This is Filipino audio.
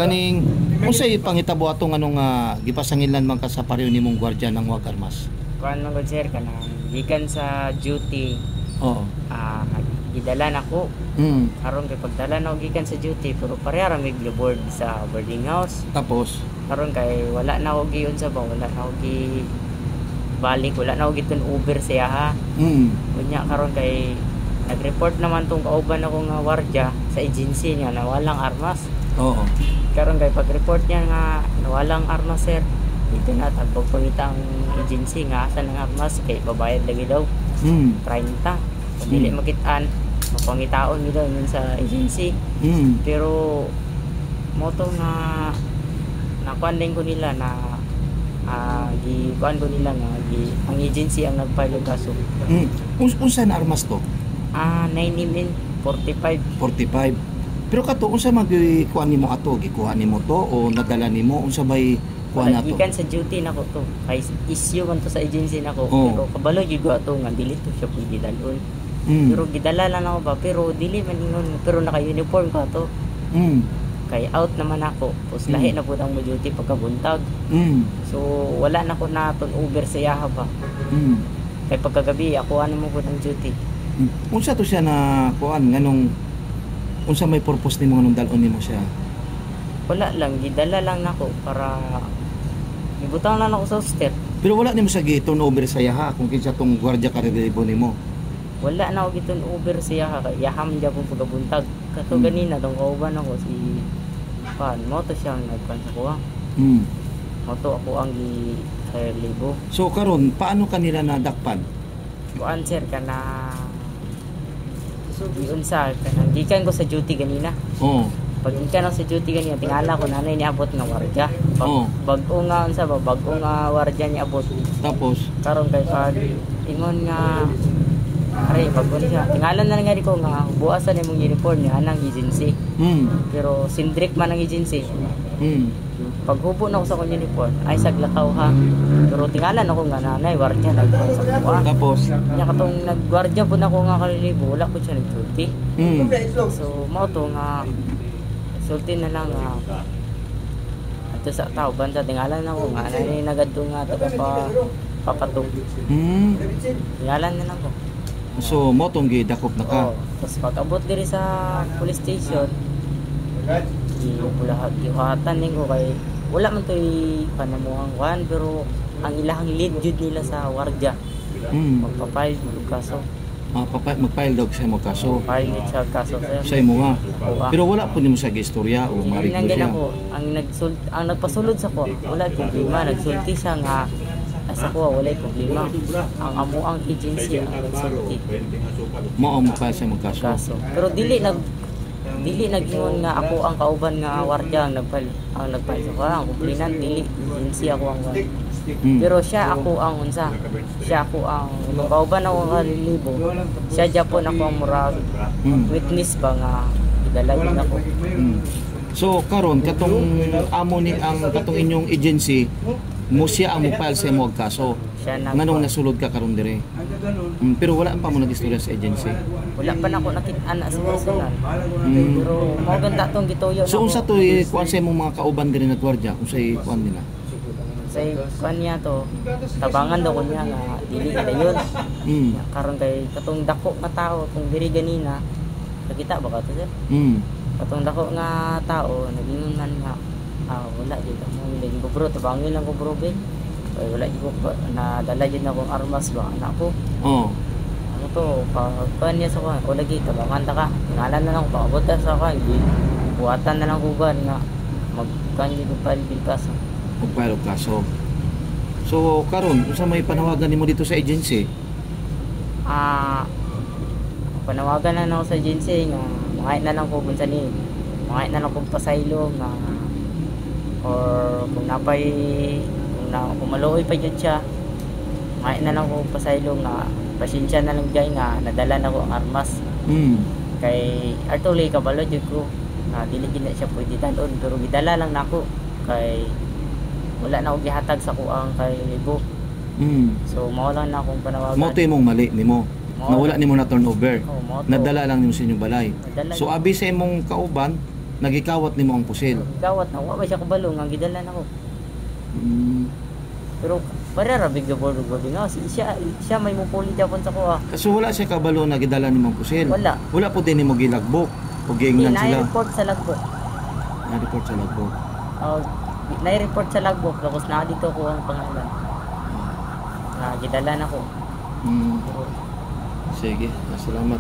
Kaning unsay pangitabo atong anong gipasangilan man ka sa pareho nimong gwardiya ng Wag Armas? Kuan man gud sir kanang gikan sa duty. Oo. Gidala nako. Karon kay pagdala na gikan sa duty pero pareha ra mig board sa boarding house. Tapos Karon kay wala na ako giun sa ba, wala na ako gi balik, wala na ako gitun Uber siya ha. Unya karon kay nag-report naman tong kauban ako nga wardya sa agency niya na walang armas. oo. Karon kay pag-report niya nga na walang armas sir, dito na tagbog pangitang agency nga asa ng armas kay babayad lagi daw 30. Dili makitaan, mapangitaon gid daw yun sa agency. Pero moto nga nakuan din ko nila na gikuan ko nila nga ang agency ang nag-file og kaso. Unsa na armas to? 9mm 45. 45. Pero kato unsa magikuan nimo ato? Gikuha nimo to o nadala nimo unsa bay kuan nato? Gikan sa duty nako to. Kay issue man to sa agency nako. Pero kabalo gyud ko ato nga dili to siya pwede dalon. Pero gidala lang ako ba pero dili man ingon pero naka-uniform ko ato. Kay out naman ako. Tapos lahi na po ang duty pagkabuntag. So wala na ko na Uber sa yaha ba. Kay pagkagabi ako ano mo po ng duty. Unsa to siya na kuan nganong unsa may purpose nimo nganong dalon nimo siya? Wala lang, gidala lang nako para ibutang lang ako sa step. Pero wala nimo sa gi-turn over sa yaha kung kinsa tong gwardiya karelebo nimo. Wala na ako gitun Uber sa yaha kay yaham dia po pagkabuntag. Kato ganina tong kauban ako si mo to siyang nagpan sa kuha. Mo to ako ang gi-libo. So karon paano kanila nadakpan? Kuan sir kana unsa kanang gikan ko sa duty ganina. Pag gikan ako sa duty ganina tingala ko nanay ni abot nga wardya. Bag-o nga unsa ba bag-o nga wardya ni abot. Tapos karon kay pag ingon nga aray bag-o siya. Tingalan na lang gani ko nga buwasan imong uniform ni anang agency. Pero sindrik man ang agency. Paghubo na ako sa kong uniform ay saglakaw ha. Pero tingalan ako nga nanay wardya nagpan sa kuha. Tapos nya katong nagwardya po na ako nga kalilibo wala ko siya nagsulti. So mao to nga sulti na lang nga ato sa tao banda tingalan ako nga nanay nagadto nga taga papatok. Tingalan na lang ko. So mo tong gidakop na ka. Tapos pag-abot diri sa police station ibuhatan ningko kay wala man to panamuhang kuan pero ang ilahang lead jud nila sa wardya. Magpa-file og kaso. Mag-file daw siya mo kaso. File siya kaso sa imo nga. Pero wala po nimo sa istorya o mariglo siya. Ang nagpasulod sa ko wala problema nagsulti siya nga sa ko wala problema. Ang amuang agency ang nagsulti. Mao mo file siya mo kaso. Pero dili nagingon nga ako ang kauban nga wardya ang nagfile sa ko ang kumplinan dili agency ako ang pero siya ako ang unsa siya ako ang kauban ako nga libo siya japon ako ang murag witness ba nga idala yun ako. So karon katong amo ni ang katong inyong agency mo siya ang mo-file sa imong kaso. Nganong nasulod ka karon dire? Pero wala pa mo nag-istorya sa agency. Wala pa nako nakit-ana sa personal. Pero mao ganda tong gituyo. So unsa to kuan sa imong mga kauban dire na gwardiya kung sa kuan nila? Sa kuan niya to tabangan daw ko niya nga dili na yun. Karon kay katong dako nga tao kung diri ganina nakita ba ka to sir? Katong dako nga tao nagingon man nga wala jud mo nilin ko bro tabangin lang ko bro be. Ay wala jud ko nadala jud na kong armas ba anak ko. Ano to pagkuan niya sa kuan o lagi tabangan ta ka. Tingalan na lang ko paabot sa kuan buhatan na lang ko ba nga magkuan jud pa bil kaso. Magfile og kaso. So karon unsa may panawagan nimo dito sa agency? Panawagan na ako sa agency nga mangait na lang ko bunsa ni mangait na lang ko pasaylo nga or kung napay kung maluoy pa jud siya mangait na lang ko pasaylo nga pasensya na lang jay nga nadala na ko ang armas. Kay artuli kabalo jud ko na dili gid na siya pwede dalon pero gidala lang nako kay wala na og gihatag sa kuang kay libo. So mao lang na akong panawagan. Mo to imong mali nimo. Na wala nimo na turnover. Nadala lang nimo sa inyong balay. So abi sa imong kauban nagikawat nimo ang pusil. Gawat na, wa ba siya kabalo nga gidalan ako. Pero para big gabor nga siya may mupuli japon sa ko. Kaso wala siya kabalo na gidala nimo ang pusil. Wala. Wala po din nimo gilagbok o giingnan sila. Na-report sa lagbok. Na-report sa lagbok. Oh, na-report sa lagbok tapos na dito ko ang pangalan. Na gidalan ako. Sige, salamat.